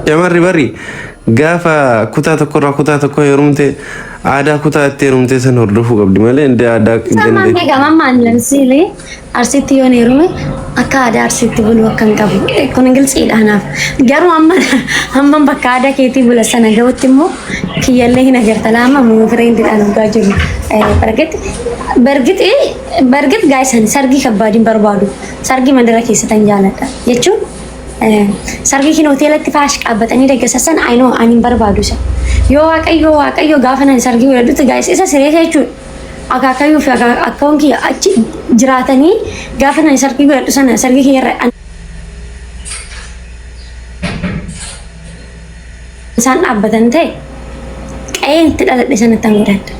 shamarri barri gaafa kutaa tokkorraa kutaa tokko heerumte aadaa kutaa itti heerumte san hordofuu qabdi malee inda aadaa Sammaan gamaan lamsiilee arsiitti yoo heerume akka aadaa arsiitti bulu akka hin qabu. Kun ingilisiidhaanaaf. Garuu amma bakka aadaa keetii bula sana ga'utti immoo kiyyallee hin agarta laama moo fireendiidhaan dhugaa jiru. Bargit gaaysan sargii kabbaadiin barbaadu. Sargii mandara keessatti jaaladha. Jechuun sargii kin hoteelatti faash qabatanii deeggarsan aynoo ani barbaadu isa. Yoo waaqayyo gaafa nan sargii godhadhutti gaayis isa sireessa jechuudha. Akaakayyuu fi akkaawwan kiyya achi jiraatanii gaafa nan sargii godhadhu sana sargii kiyyarra isaan dhaabbatan ta'e qe'een itti dhaladhe sanatti han godhadha.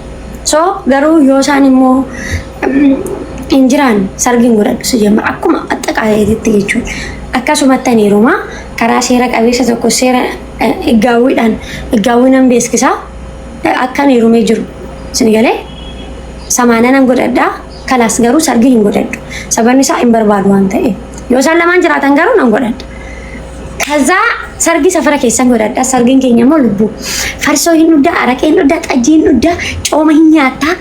So garuu yoo isaan immoo hin jiraan sargiin godhadhu si jemma akkuma axxaqaayeetitti jechuudha. Akkasumatti ani heerumaa karaa seera qabeessa tokko seera iggaawwinan beeksisaa akkan heerumee jiru isin galee samaananan godhadhaa kalaas garuu sargii hin godhadhu sababni isaa hin barbaadu waan ta'eef yoo isaan lamaan jiraatan garuu nan godhadha. Kaza sargii safara keessan godhadha sargiin keenya immoo lubbuu farsoo hin dhuddaa araqee hin dhuddaa xajjii hin dhuddaa cooma hin nyaattaa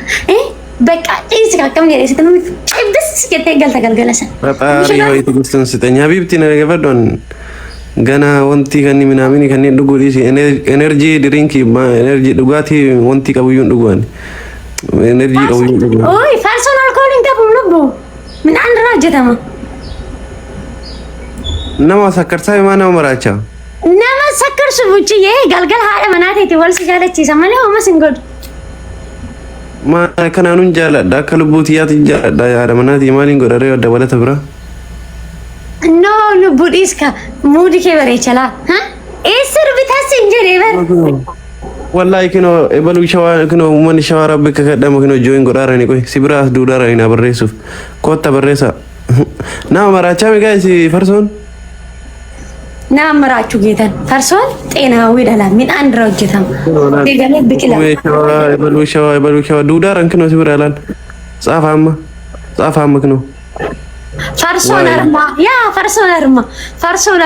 Beka ini kakak menjadi situ cibis kita galta galgalasan. Ratari yo itu gusto sitanya habibti na gavadon gana wanti kan ni minamini kan ni dugu di energi drinki ma energi dugati wanti kabuyun duguan energi kabuyun duguan. Oi farson alkoholin kabum lubu min andra aja tama. Nama sakar saya mana meraca? Nama sakar subuci ye galgal hari mana tadi wal segala cisa mana oma singgod. Ma kananun jaaladha akka lubbuutiyaati jaaladha yaada manaati maaliin godharee adda walata bira no lubbuudhiis ka muudi kee bareechalaa ha eessir bitaas hin jedhee bar wallahi kino ebalu shawaa kino ummanni shawaa rabbi ka kadhama kino jooyin godhaarani qoy si biraas duudhaarani na barreessuuf kotta barreessa nama maraachame gaayisi farsoon nama maraachu geetan farsoon xeenaawwi dhala midhaan dira hojjetama deegalee biqila ebalu shawaa duudhaaran kino si bira laal xaafaama kino farsoon arma yaa farsoon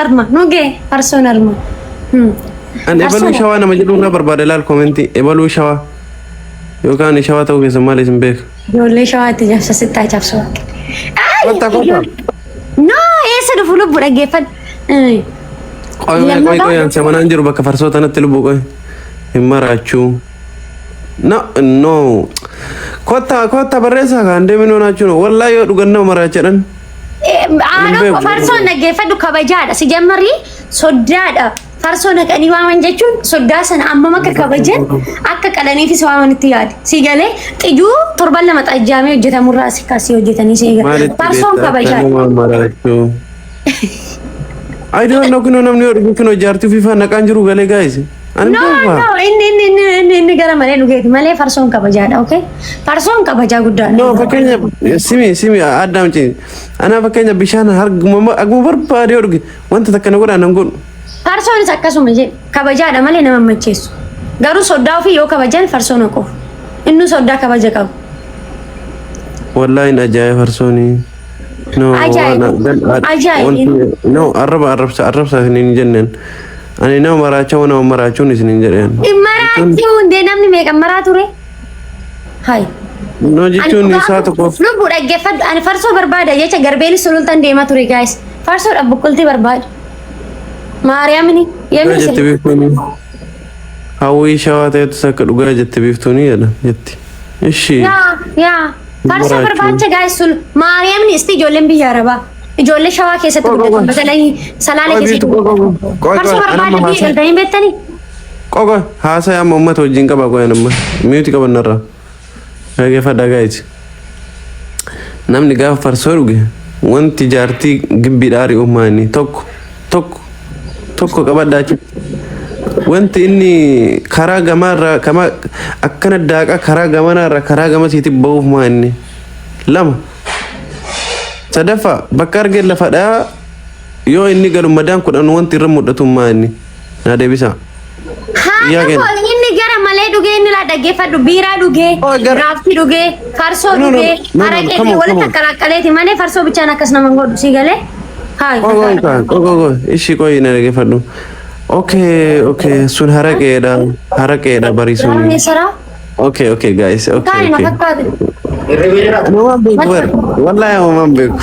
arma nuge farsoon arma an ebalu shawaa nama jedhu na barbaade laal koomenti ebalu shawaa yookaan shawaa ta'uu keessa maal isin beek ijoollee shawaatti jabsa sittaa cabsu no eessa dhufu lubbu dhaggeeffadhu Koi yang sama nanjur bakka farso tanat lubu koi himarachu no kota barresa kan demino nachu wallahi yo duganna marachadan ano farso naggeeffadhu kabajaadha si jammari soddaadha farso naqanii waaman jechuun soddaa sana amma makka kabajan akka qalaniifis waamanitti yaade si galee xijuu torban lama xajjaamee hojjetamurraa si kaasii hojjetanii si eega farsoon kabajaadha. I don't know kino namni odu kino jartu FIFA naqan jiru gale guys. No inni gara malee dhugeeti malee farsoon kabajaadha okay farsoon kabajaa guddaadha. No fakkeenya simi addamchi ana fakkeenya bishaan harguma barbaade odu wanta takka na godhan ngon. Farsoon akkasuma je kabajaadha malee nama macheessu. Garuu soddaa ofii yoo kabajan farsoon qofu. Inni soddaa kabaja qabu. Wallahi najaya farsooni. No, no, Arab sinin jennen. Ani na maracha wana marachu ni sinin jennen. Marachu de namni meka marature. Hai. No jechuun ni saatu qof. Lubbu dhaggeeffadhu ani farsoo barbaada jecha garbeeni sulultan deema ture guys. Farsoo dhabbuqulti barbaada. Maariyaamini yemni jette biftuni. Hawwi shawata yatsa dhugaa jette biftuni yada jetti. Ishi. Ya. Farso barbaacha guys sul Maariyaamni isti ijoolleen biyya Arabaa ijoollee shawaa keessatti guddatan basalanii salaale keessatti farso barbaacha biyya galtanii beektanii qoqo haasaya amma uummata wajjin qaba qoyan amma miyuuti qabannarra dhaggeeffadha guys namni gaafa farsoo dhuge wanti jaartii gibbii dhaarii uummaanii tokko qabadhaa wanti inni karaa gamarra kama akkana daaqa karaa gamanarra karaa gamasiiti ba'uuf maanni lama sadafa bakka argee lafadha yoo inni galu madaan kudhan wanti irra mudhatu maanni na deebisa inni gara malee dhugee inni la dhaggeeffadhu biiraa dhugee raaftii dhugee farsoo dhugee araqee walitti akkalaqqaleeti malee farsoo bichaan akkas nama godhu si galee ishi qoyi na dhaggeeffadhu اوكي sun haraqeedha bariisuun اوكي guys اوكي ما بيكبر والله ما بيكبر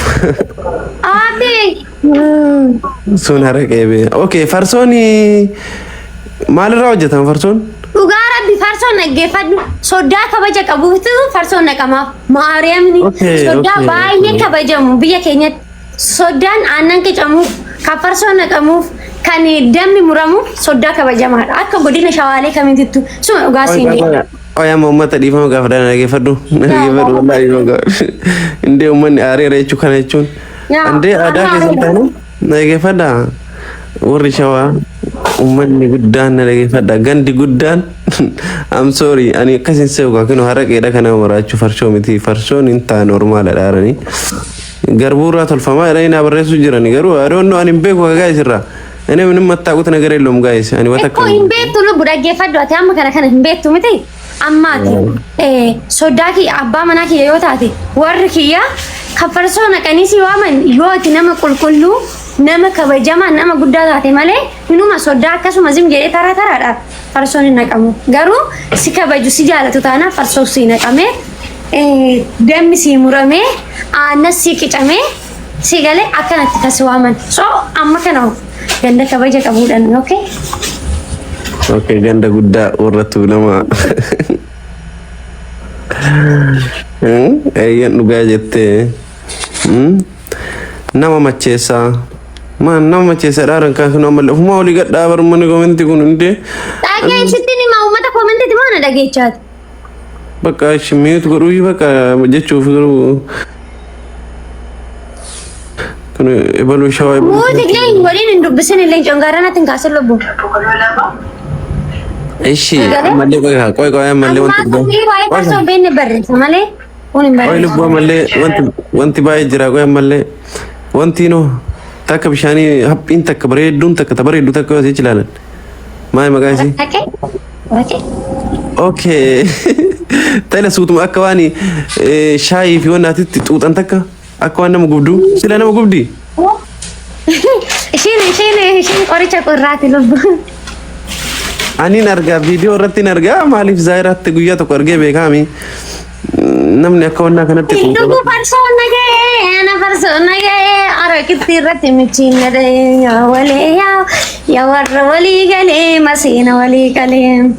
sun haraqee اوكي farsooni maalirraa hojjetan farsoon dhugaa rabbi farsoon naggeeffadhu sodaa kabaja qabuutu farsoon naqamaaf maariyaamni sodaa baay'ee kabajamu biyya keenyatti sodaan aannan qicamuuf kan farsoon naqamuuf kan dammi muramu sodaa kabajamaadha akka godina shawaalee kamiitittu suma dhugaa siinii oya ummata dhiifama gaafadha naggeeffadhu wallahi indee ummanni aareera jechuu kana jechuun andee aadaa keessan taane naggeeffadha warri shawaa ummanni guddaan naggeeffadha gandi guddaan I'm sorry ani akkasin seewu kinu haraqeedha kana maraachuu farshoo miti farshoon hin taane normaala dhaaranii garbuurraa tolfamaa jedhanii barreessuu jirani garuu adoonnoo ani hin beeku guys irraa እኔ ምንም መጣቁት ነገር የለውም ጋይስ እኔ ወተከ እኮ ኢምቤቱ ነው ቡዳጌፈዶ አታም ከነ ኢምቤቱ ምቲ አማቲ ሶዳኪ አባ መናኪ የዮታቲ ወርኪያ ከፈርሶ ነቀኒሲ ዋመን ዮቲ ነመ ቁልቁሉ ነመ ከበጀማ ነመ ጉዳታቲ ማለ ምኑማ ሶዳ ከሱ መዝም ጀሬ ተራ ተራዳ ፈርሶን ነቀሙ ገሩ ሲከበጁ ሲጃለቱ ታና ፈርሶ ሲነቀሜ ደም ሲሙረሜ አነሲ ቂጨሜ ሲገለ አከነት ከስዋመን ሶ አመከነው ganda kabaja qabuudhaan okay ganda guddaa warrattu nama ayyan dhugaa jettee nama macheessa nama macheessa dhaaran kan kanu ammallee ofuma olii gadhaa barmani koomenti kun hundee dhagaa ibsitti ni uummata koomentiiti maana dhageechaati bakka shimiitu godhuu bakka jechuuf كن يبلو شوي مو تقلين ولين ندبسن اللي جنگارنا تنكاسل لبو ايشي مالي كوي مالي وانت بين برد مالي كوي لبو مالي وانت باي جرا كوي مالي وانتي نو تاك بشاني هبين تاك بريدون تاك تبريدو تاك واسي جلالن ماي مغاسي اوكي تايلا سوتم اكواني شاي في وناتي تطوط انتك أكوان نم قبضو سلا نم قبضي شيني قريتش قراتي لب أني نرجع فيديو رتي نرجع مالي في زايرات تقويا تقرجع بكامي نمني أكوان نكنا تقول إنتو فرسون نجى أنا فرسون نجى أرى كتير رتي متشين نده يا ور ولي قلي مسينا ولي قلي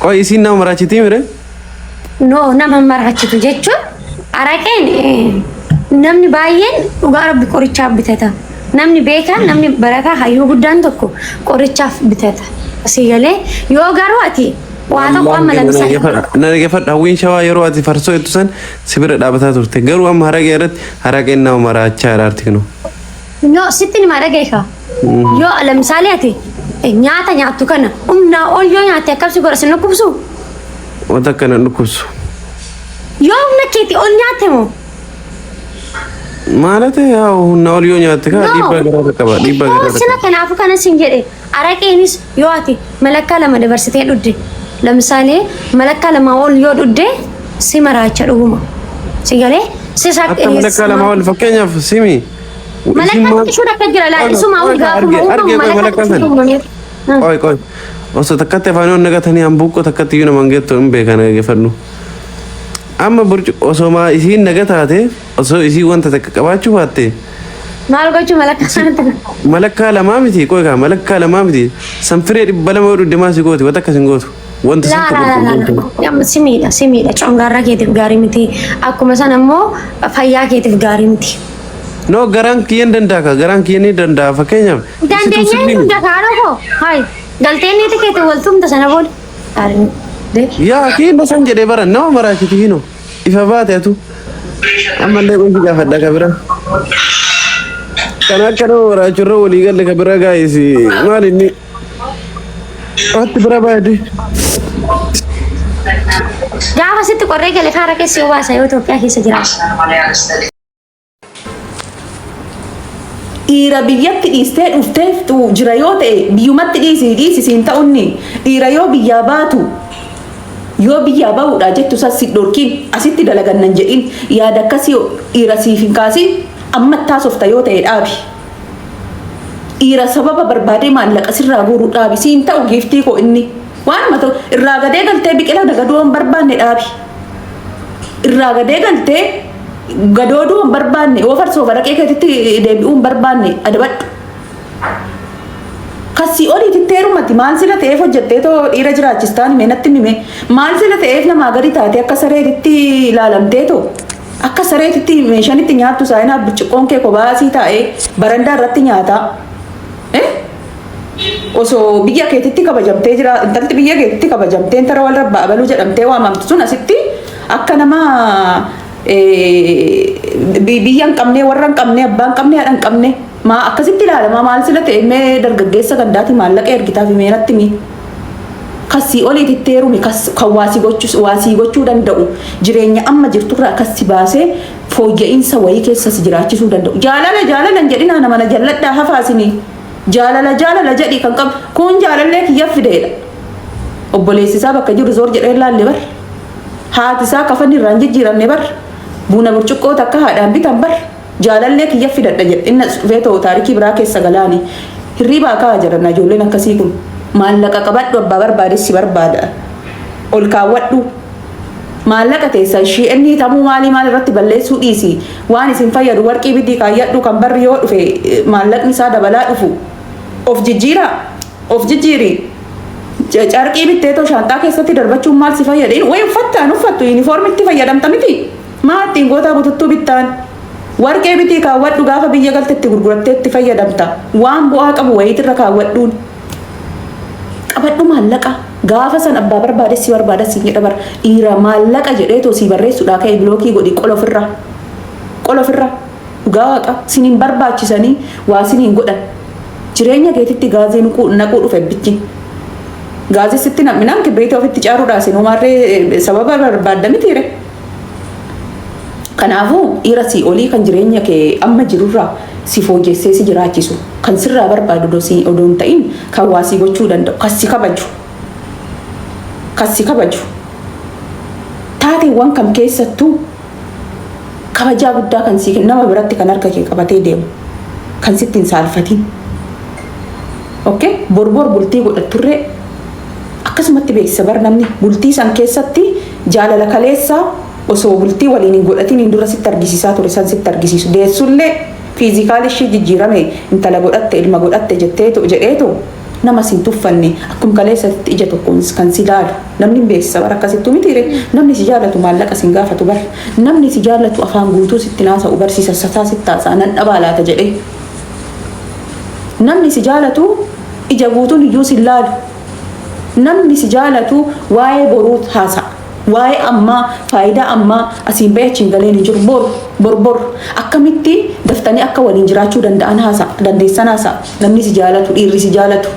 كوي سين نام مراتي ميره نو نام مراتي تجتشو አራቀን namni baay'een dhugaa rabbi qorichaaf bitata namni beekan namni barataa hayyuu guddaan tokko qorichaaf bitata asigalee yoo garuu ati waa tokko amma lamsa nagefadha hawwiin shawaa yeroo ati farsoo ittusan sibira dhaabataa turte garuu amma haraqee irratti haraqeen nama maraachaa araartikno no sitti ni marageeka yoo lamsaale ati nyaata nyaattu kana ol yoo nyaate akkabsi godhasin nukkubsu wanta kana nukkubsu يوم نكيتي أولنياتي مو مالته يا ونوليو نياتك ديبا غير كبا ديبا غير سنة كان عفوا كان سنجري أراكينيس يواتي ملكة لما دبرستي دودي لمثالي ملكة لما أول يو دودي سيمراچ روما سيغالي سيساك ملكة لما أول فكينيا سيمي ملكة شو ركجر لا اسمه أول غافو ملكة كوي وسو تكتي فانو نغتني امبوكو تكتي يو نمانگيتو امبيكانا يفرنو amma burcu osoma isiin nagataate osoo isii wanta takka qabaachuu baatte maal gochuu malakkaa lamaa miti qoyka malakkaa lamaa miti sanfiree dhibba lama dhudde maasi gooti wata akkasin gootu wanta simiidha congaarraa keetiif gaarii miti akkuma san ammoo fayyaa keetiif gaarii miti no garaan kiyyan danda'a garaan kiyyan ni danda'a fakkeenyaaf dandeenya ni danda'a dhoko hay galteen ni tikeete waltumta sana booda yaa kiin san jedhee bara nama maraachiti hino ifa baateetu ammallee qoysi gaafadha kabira kan akka nama maraachurra walii galle kabira gaayisi maal inni watti bira baade gaafa sitti qorree gale kaara keessi obaasa yoo Itoophiyaa keessa jiraatu dhiira biyyatti dhiistee dhufteeftu jira yoo ta'e biyyumatti dhiisisiin ta'unni dhiira yoo biyyaa baatu yoo biyyaa bahuudha jettu sassi dhorkiin asitti dalagannan jedhin yaada akkasii dhiira siif hin kaasin amma taasofta yoo ta'e dhaabi dhiira sababa barbaadee maallaqa sirraa guuruu dhaabi siin ta'u giiftii koo inni waanuma ta'u irraa gadee galtee biqila nagaduu hin barbaanne dhaabi irraa gadee galtee gadooduu hin barbaanne yoo farsoo baraqee keetitti deebi'uu hin barbaanne adabadhu kasii olii titteerumatti maal sila ta'eef hojjettee too dhiira jiraachistaan meenatti nime maal sila ta'eef namaa gadi taate akka sareetitti ilaalamtee too akka sareetitti meeshanitti nyaattu saayinaa burcuqqoon kee kobaasii taa'ee barandaa irratti nyaataa osoo biyya keetitti kabajamtee jira intalti biyya keetitti kabajamtee intara wal rabbaa abaluu jedhamtee waamamtu sun asitti akka nama biyya hin qabne warra hin qabne abbaa hin qabne haadha hin qabne maa akkasitti ilaalama maal sila ta'e mee dargaggeessa gandaati maallaqa ergitaaf meenatti mi kasii olii titteerumi kan waasii gochuu danda'u jireenya amma jirturraa kassi baasee fooyya'insa wayii keessas jiraachisuu danda'u jaalala hin jedhinaa nama na jalladhaa hafaasinii jaalala jedhi kan qabu kun jaalallee kiyya fideedha obboleessisaa bakka jiru zoor jedhee laalle bar haatisaa kafanni irraan jijjiiramne bar buna burcuqqoo takka haadhaan bitan bar jaalallee kiyya fidadha jedhe inna dhufee ta'u taarikii biraa keessa galaani hirribaa kaa jedhan ijoolleen akkasii kun maallaqa qabadhu abbaa barbaadessi barbaada ol kaawwadhu maallaqa teessa ishee inni tamuu maal irratti balleessuu dhiisi waan isin fayyadu warqii bidii kaayyadhu kan barri yoo dhufe maallaqni isaa dabalaa dhufu of jijjiiri carqii bitteetoo shaantaa keessatti darbachuun maal si fayyadeen way uffattu yuunifoormitti fayyadamta miti maa ittiin gootaa bututtuu bittaan warqee bitii kaawwadhu gaafa biyya galtetti gurguratteetti fayyadamta waan bu'aa qabu wayiitirra kaawwadhuun qabadhu maallaqa gaafa san abbaa barbaadessi barbaadassi jedha bar dhiira maallaqa jedheetoo si barreessuudhaa ka'e bilookii godhi qola ofirra dhugaa waaqa siniin barbaachisanii waa siniin godhan jireenya keetitti gaazee naquu dhufe bichi gaazee sitti nam'inaan kibiriitii ofitti caaruudhaa sinumaarree sababa barbaadda mitiire kanaafuu dhiira si olii kan jireenya kee amma jirurraa si fooyyessee si jiraachisu kan sirraa barbaadu odoon ta'in kan waasii gochuu danda'u kasi kabaju taateewwan kam keessattuu kabajaa guddaa kan si nama biratti kan harka kee qabatee deemu kan sitti hin saalfatin okay borbor bultii godhatturree akkasumatti beeksisa bar namni bultii san keessatti jaalala kaleessaa osoo bultii waliin hin godhatin hin dura sitti argisiisaa ture san sitti argisiisu deessullee fiizikaali ishee jijjiirame intala godhatte ilma godhatte jedheetu nama sin tuffanne akkuma kaleessatti ija tokkoon kan si laalu namni beeksisa bar akkasittuu mitiire namni si jaallatu maallaqa sin gaafatu bar namni si jaallatu afaan guutuu sitti naasa'u barsiisa sasaa sitti haasa'a nan dhabaa laata jedhee namni si jaallatu ija guutuun iyyuu sin laalu namni si jaallatu waa'ee boruu haasa'a waa'ee ammaa faayidaa ammaa asiin ba'e achiin galeen hin jiru bor akkamitti daftanii akka waliin jiraachuu dandeessan haasa'a namni si jaallatu dhiirri si jaallatu